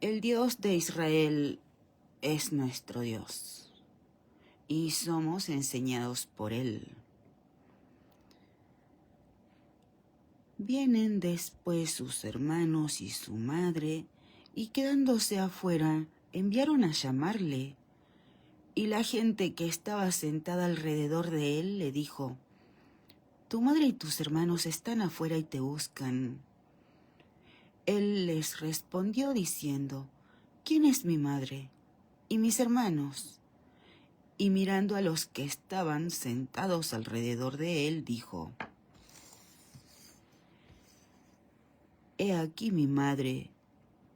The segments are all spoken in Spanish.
El Dios de Israel es nuestro Dios y somos enseñados por Él. Vienen después sus hermanos y su madre, y quedándose afuera, enviaron a llamarle. Y la gente que estaba sentada alrededor de él le dijo: Tu madre y tus hermanos están afuera y te buscan. Él les respondió diciendo: ¿Quién es mi madre y mis hermanos? Y mirando a los que estaban sentados alrededor de él, dijo: He aquí mi madre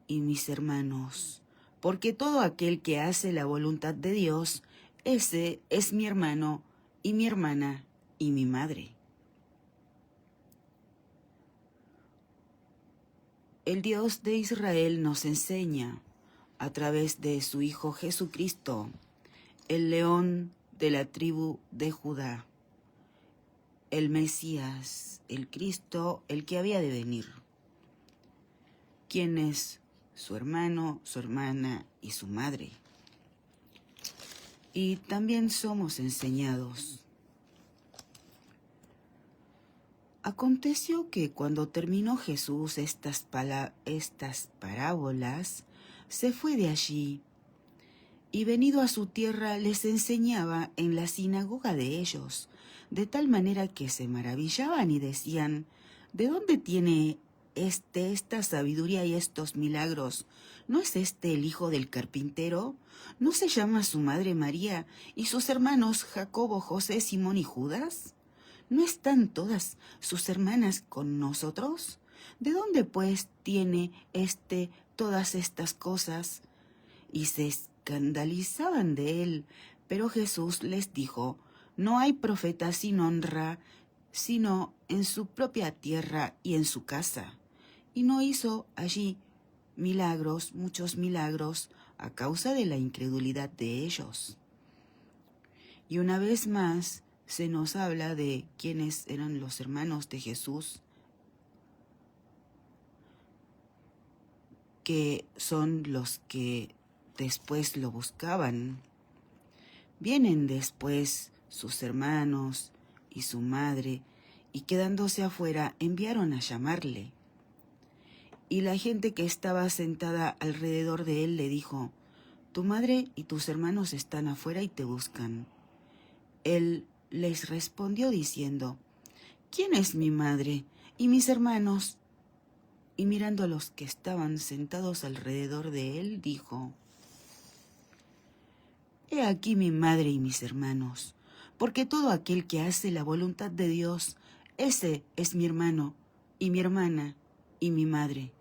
y mis hermanos, porque todo aquel que hace la voluntad de Dios, ese es mi hermano y mi hermana y mi madre. El Dios de Israel nos enseña, a través de su Hijo Jesucristo, el león de la tribu de Judá, el Mesías, el Cristo, el que había de venir, quien es su hermano, su hermana y su madre. Y también somos enseñados. Aconteció que cuando terminó Jesús estas parábolas, se fue de allí, y venido a su tierra les enseñaba en la sinagoga de ellos, de tal manera que se maravillaban y decían: ¿De dónde tiene esta sabiduría y estos milagros? ¿No es este el hijo del carpintero? ¿No se llama su madre María y sus hermanos Jacobo, José, Simón y Judas? ¿No están todas sus hermanas con nosotros? ¿De dónde pues tiene todas estas cosas? Y se escandalizaban de él. Pero Jesús les dijo: No hay profeta sin honra, sino en su propia tierra y en su casa. Y no hizo allí milagros, muchos milagros, a causa de la incredulidad de ellos. Y una vez más se nos habla de quiénes eran los hermanos de Jesús, que son los que después lo buscaban. Vienen después sus hermanos y su madre, y quedándose afuera enviaron a llamarle. Y la gente que estaba sentada alrededor de él le dijo: Tu madre y tus hermanos están afuera y te buscan. Él les respondió diciendo: ¿Quién es mi madre y mis hermanos? Y mirando a los que estaban sentados alrededor de él, dijo: He aquí mi madre y mis hermanos, porque todo aquel que hace la voluntad de Dios, ese es mi hermano y mi hermana y mi madre.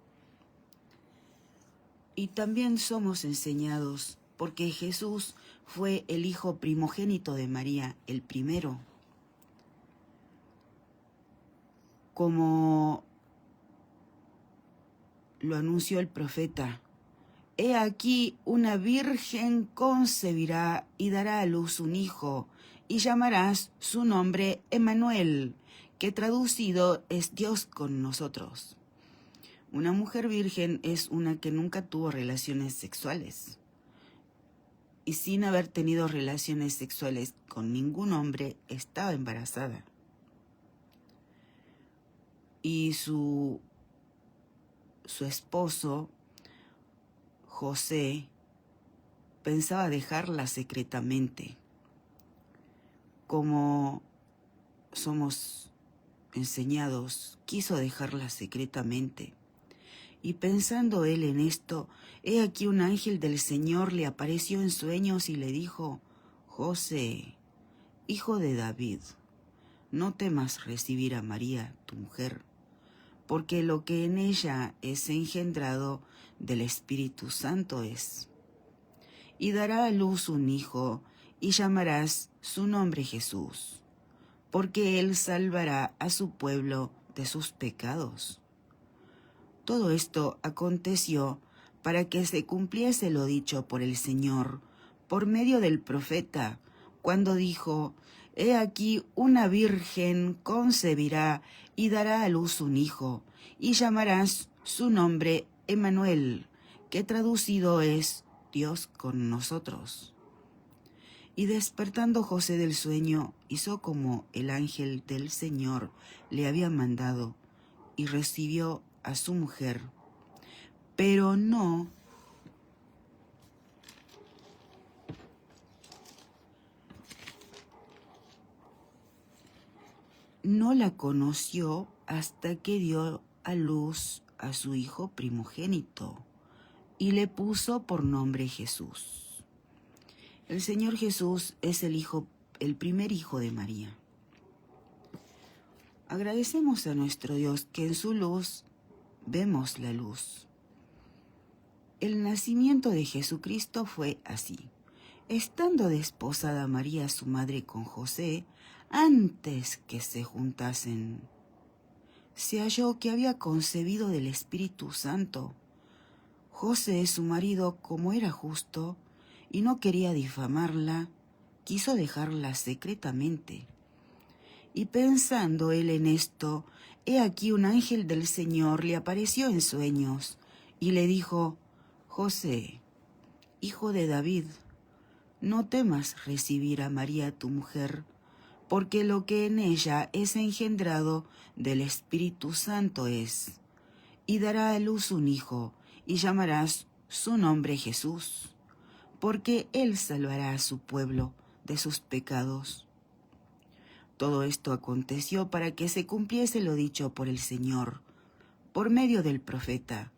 Y también somos enseñados, porque Jesús fue el hijo primogénito de María, el primero. Como lo anunció el profeta: He aquí una virgen concebirá y dará a luz un hijo, y llamarás su nombre Emmanuel, que traducido es Dios con nosotros. Una mujer virgen es una que nunca tuvo relaciones sexuales, y sin haber tenido relaciones sexuales con ningún hombre estaba embarazada. Y su esposo, José, pensaba dejarla secretamente. Como somos enseñados, quiso dejarla secretamente. Y pensando él en esto, he aquí un ángel del Señor le apareció en sueños y le dijo: José, hijo de David, no temas recibir a María, tu mujer, porque lo que en ella es engendrado del Espíritu Santo es. Y dará a luz un hijo, y llamarás su nombre Jesús, porque él salvará a su pueblo de sus pecados. Todo esto aconteció para que se cumpliese lo dicho por el Señor, por medio del profeta, cuando dijo: He aquí una virgen concebirá y dará a luz un hijo, y llamarás su nombre Emmanuel, que traducido es Dios con nosotros. Y despertando José del sueño, hizo como el ángel del Señor le había mandado, y recibió a su mujer, pero no la conoció hasta que dio a luz a su hijo primogénito, y le puso por nombre Jesús. El Señor Jesús es el primer hijo de María. Agradecemos a nuestro Dios que en su luz vemos la luz. El nacimiento de Jesucristo fue así. Estando desposada María, su madre, con José, antes que se juntasen, se halló que había concebido del Espíritu Santo. José, su marido, como era justo y no quería difamarla, quiso dejarla secretamente. Y pensando él en esto, he aquí un ángel del Señor le apareció en sueños y le dijo: José, hijo de David, no temas recibir a María tu mujer, porque lo que en ella es engendrado del Espíritu Santo es, y dará a luz un hijo, y llamarás su nombre Jesús, porque él salvará a su pueblo de sus pecados. Todo esto aconteció para que se cumpliese lo dicho por el Señor, por medio del profeta,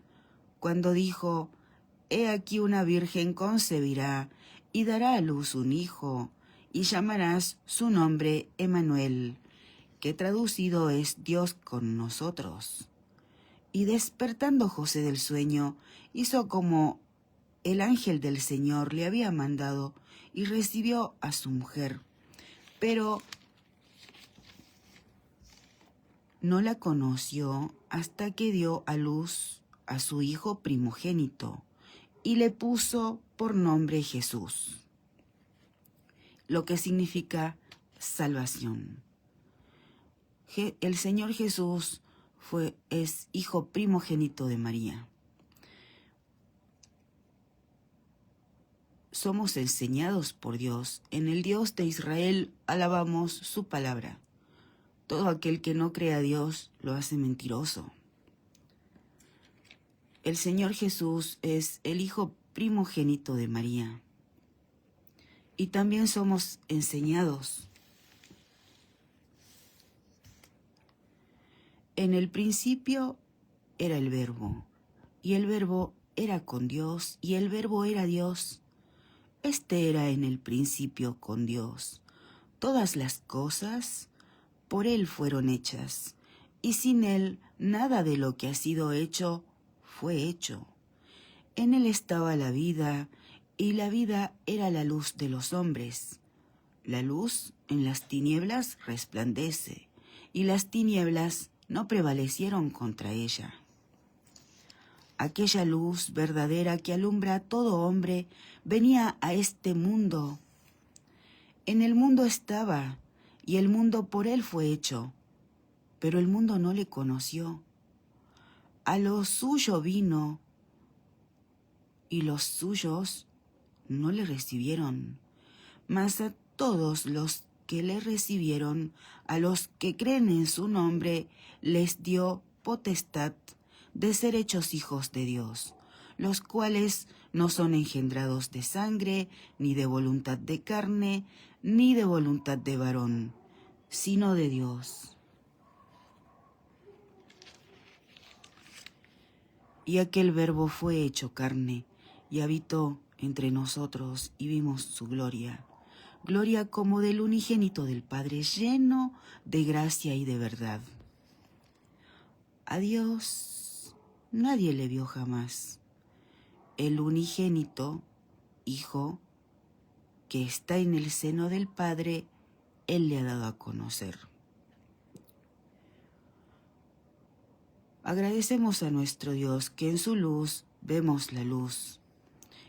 cuando dijo: He aquí una virgen concebirá y dará a luz un hijo, y llamarás su nombre Emmanuel, que traducido es Dios con nosotros. Y despertando José del sueño, hizo como el ángel del Señor le había mandado, y recibió a su mujer. Pero no la conoció hasta que dio a luz a su hijo primogénito, y le puso por nombre Jesús, lo que significa salvación. El Señor Jesús es hijo primogénito de María. Somos enseñados por Dios. En el Dios de Israel alabamos su palabra. Todo aquel que no cree a Dios lo hace mentiroso. El Señor Jesús es el hijo primogénito de María. Y también somos enseñados. En el principio era el Verbo, y el Verbo era con Dios, y el Verbo era Dios. Este era en el principio con Dios. Todas las cosas por Él fueron hechas, y sin Él nada de lo que ha sido hecho fue hecho. En Él estaba la vida, y la vida era la luz de los hombres. La luz en las tinieblas resplandece, y las tinieblas no prevalecieron contra ella. Aquella luz verdadera que alumbra a todo hombre venía a este mundo. En el mundo estaba, y el mundo por él fue hecho, pero el mundo no le conoció. A lo suyo vino, y los suyos no le recibieron. Mas a todos los que le recibieron, a los que creen en su nombre, les dio potestad de ser hechos hijos de Dios, los cuales no son engendrados de sangre, ni de voluntad de carne, ni de voluntad de varón, sino de Dios. Y aquel Verbo fue hecho carne, y habitó entre nosotros, y vimos su gloria, gloria como del unigénito del Padre, lleno de gracia y de verdad. A Dios nadie le vio jamás. El unigénito, Hijo, que está en el seno del Padre, Él le ha dado a conocer. Agradecemos a nuestro Dios que en su luz vemos la luz.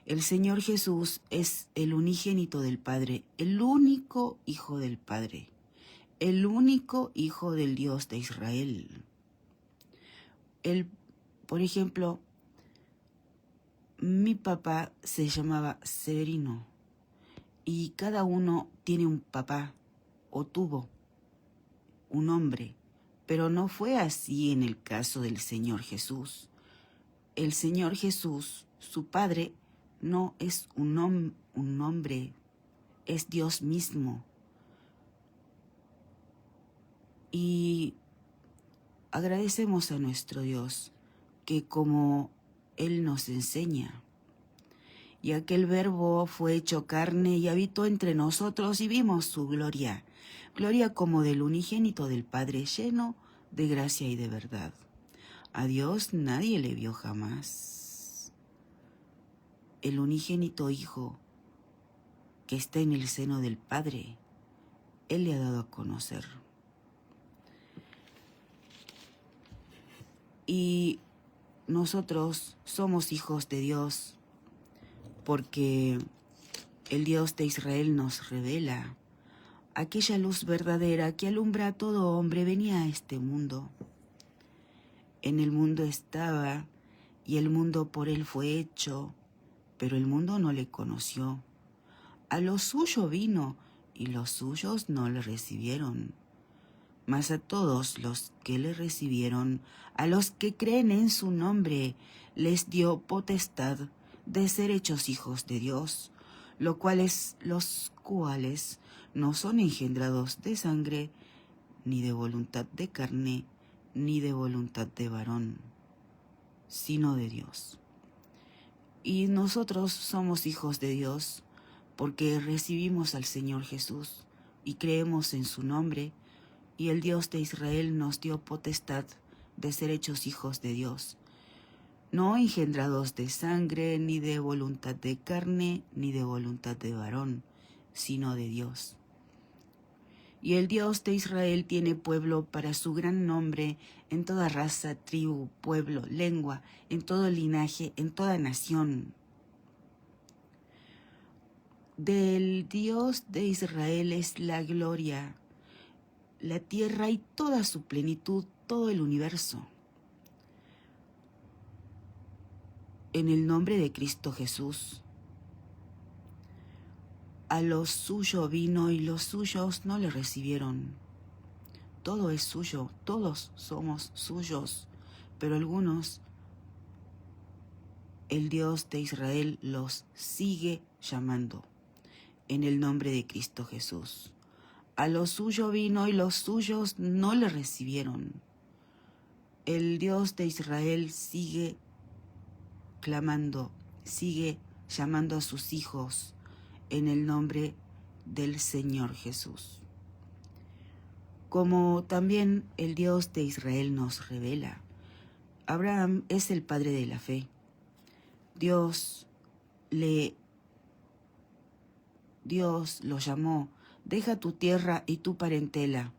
El Señor Jesús es el unigénito del Padre, el único Hijo del Padre, el único Hijo del Dios de Israel. Por ejemplo, Mi papá se llamaba Severino y cada uno tiene un papá o tuvo un hombre, pero no fue así en el caso del Señor Jesús. El Señor Jesús, su Padre, no es un hombre, es Dios mismo. Y agradecemos a nuestro Dios que como Él nos enseña, y aquel Verbo fue hecho carne y habitó entre nosotros y vimos su gloria, gloria como del unigénito del Padre, lleno de gracia y de verdad. A Dios nadie le vio jamás. El unigénito Hijo que está en el seno del Padre, Él le ha dado a conocer. Y nosotros somos hijos de Dios porque el Dios de Israel nos revela aquella luz verdadera que alumbra a todo hombre. Venía a este mundo. En el mundo estaba y el mundo por él fue hecho, pero el mundo no le conoció. A lo suyo vino y los suyos no le recibieron. Mas a todos los que le recibieron, a los que creen en su nombre, les dio potestad de ser hechos hijos de Dios, los cuales no son engendrados de sangre, ni de voluntad de carne, ni de voluntad de varón, sino de Dios. Y nosotros somos hijos de Dios porque recibimos al Señor Jesús y creemos en su nombre, y el Dios de Israel nos dio potestad de ser hechos hijos de Dios, no engendrados de sangre, ni de voluntad de carne, ni de voluntad de varón, sino de Dios. Y el Dios de Israel tiene pueblo para su gran nombre en toda raza, tribu, pueblo, lengua, en todo linaje, en toda nación. Del Dios de Israel es la gloria, la tierra y toda su plenitud, todo el universo. En el nombre de Cristo Jesús. A lo suyo vino y los suyos no le recibieron. Todo es suyo, todos somos suyos, pero algunos, el Dios de Israel los sigue llamando en el nombre de Cristo Jesús. A lo suyo vino y los suyos no le recibieron. El Dios de Israel sigue clamando, sigue llamando a sus hijos en el nombre del Señor Jesús. Como también el Dios de Israel nos revela, Abraham es el padre de la fe. Dios lo llamó: deja tu tierra y tu parentela.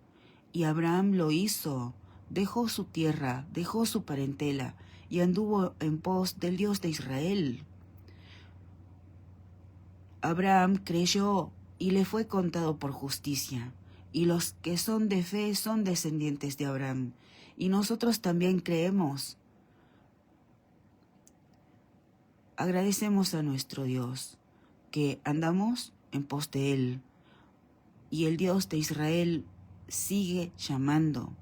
Y Abraham lo hizo, dejó su tierra, dejó su parentela y anduvo en pos del Dios de Israel. Abraham creyó y le fue contado por justicia. Y los que son de fe son descendientes de Abraham. Y nosotros también creemos. Agradecemos a nuestro Dios que andamos en pos de Él. Y el Dios de Israel sigue llamando,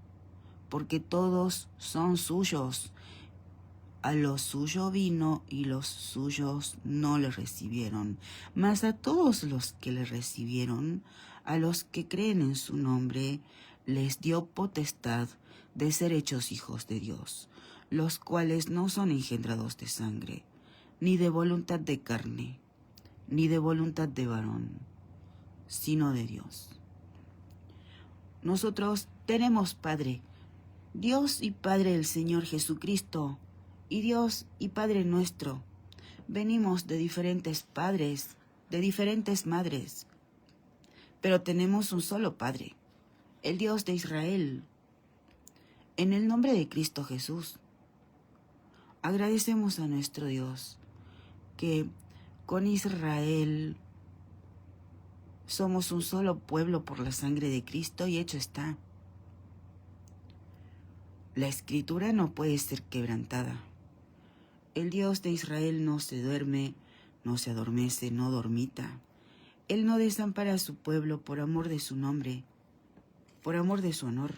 porque todos son suyos. A lo suyo vino y los suyos no le recibieron. Mas a todos los que le recibieron, a los que creen en su nombre, les dio potestad de ser hechos hijos de Dios, los cuales no son engendrados de sangre, ni de voluntad de carne, ni de voluntad de varón, sino de Dios. Nosotros tenemos Padre, Dios y Padre del Señor Jesucristo, y Dios y Padre nuestro. Venimos de diferentes padres, de diferentes madres, pero tenemos un solo Padre, el Dios de Israel. En el nombre de Cristo Jesús, agradecemos a nuestro Dios que con Israel somos un solo pueblo por la sangre de Cristo, y hecho está. La Escritura no puede ser quebrantada. El Dios de Israel no se duerme, no se adormece, no dormita. Él no desampara a su pueblo por amor de su nombre, por amor de su honor.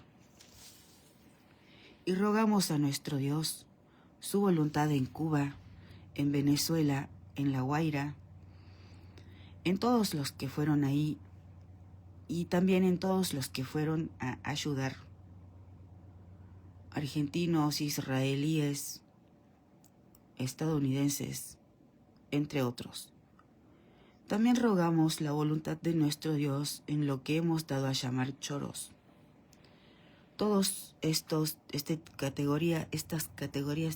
Y rogamos a nuestro Dios su voluntad en Cuba, en Venezuela, en La Guaira, en todos los que fueron ahí y también en todos los que fueron a ayudar. Argentinos, israelíes, estadounidenses, entre otros. También rogamos la voluntad de nuestro Dios en lo que hemos dado a llamar choros. Todos estas categorías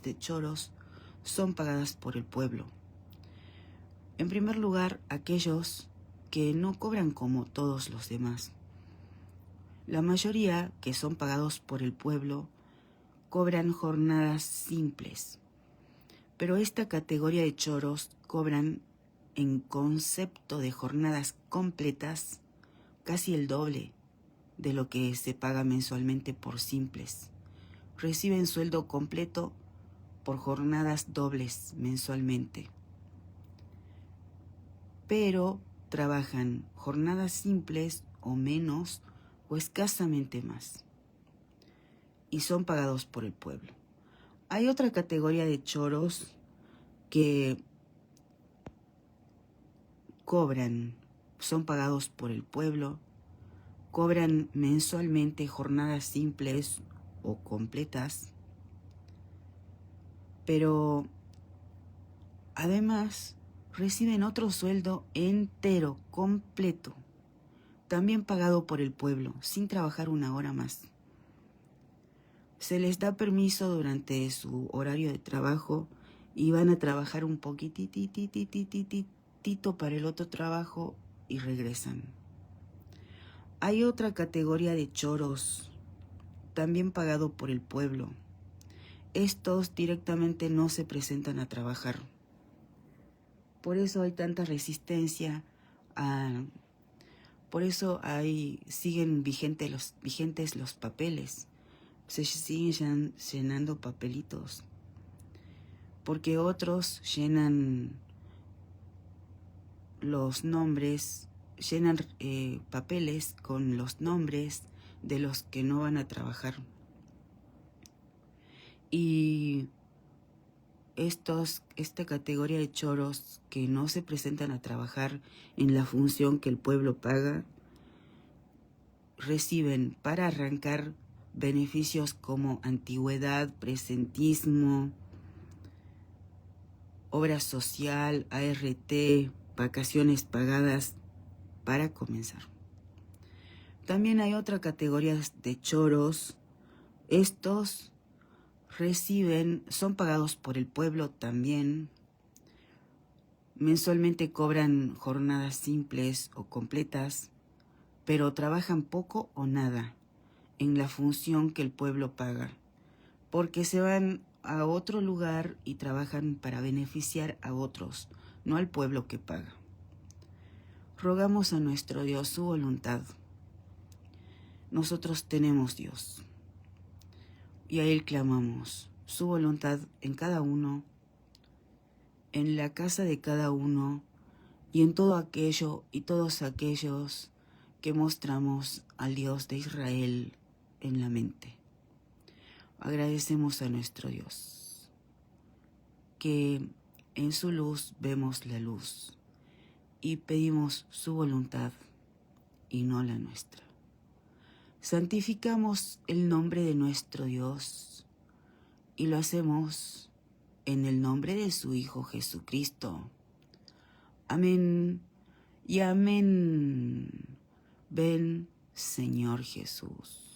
de choros son pagadas por el pueblo. En primer lugar, aquellos que no cobran como todos los demás. La mayoría, que son pagados por el pueblo, cobran jornadas simples. Pero esta categoría de choros cobran en concepto de jornadas completas casi el doble de lo que se paga mensualmente por simples. Reciben sueldo completo por jornadas dobles mensualmente. Pero trabajan jornadas simples o menos o escasamente más. Y son pagados por el pueblo. Hay otra categoría de choros que son pagados por el pueblo, cobran mensualmente jornadas simples o completas, pero además reciben otro sueldo entero, completo, también pagado por el pueblo, sin trabajar una hora más. Se les da permiso durante su horario de trabajo y van a trabajar un poquitito para el otro trabajo y regresan. Hay otra categoría de choros, también pagado por el pueblo. Estos directamente no se presentan a trabajar. Por eso hay tanta resistencia, por eso siguen vigentes los papeles. Se siguen llenando papelitos, porque otros llenan los nombres, llenan papeles con los nombres de los que no van a trabajar. Y esta categoría de choros que no se presentan a trabajar en la función que el pueblo paga, reciben para arrancar beneficios como antigüedad, presentismo, obra social, ART, vacaciones pagadas para comenzar. También hay otra categoría de choros. Estos son pagados por el pueblo también. Mensualmente cobran jornadas simples o completas, pero trabajan poco o nada en la función que el pueblo paga, porque se van a otro lugar y trabajan para beneficiar a otros, no al pueblo que paga. Rogamos a nuestro Dios su voluntad. Nosotros tenemos Dios y a Él clamamos su voluntad en cada uno, en la casa de cada uno y en todo aquello y todos aquellos que mostramos al Dios de Israel en la mente. Agradecemos a nuestro Dios, que en su luz vemos la luz y pedimos su voluntad y no la nuestra. Santificamos el nombre de nuestro Dios y lo hacemos en el nombre de su Hijo Jesucristo. Amén y amén. Ven, Señor Jesús.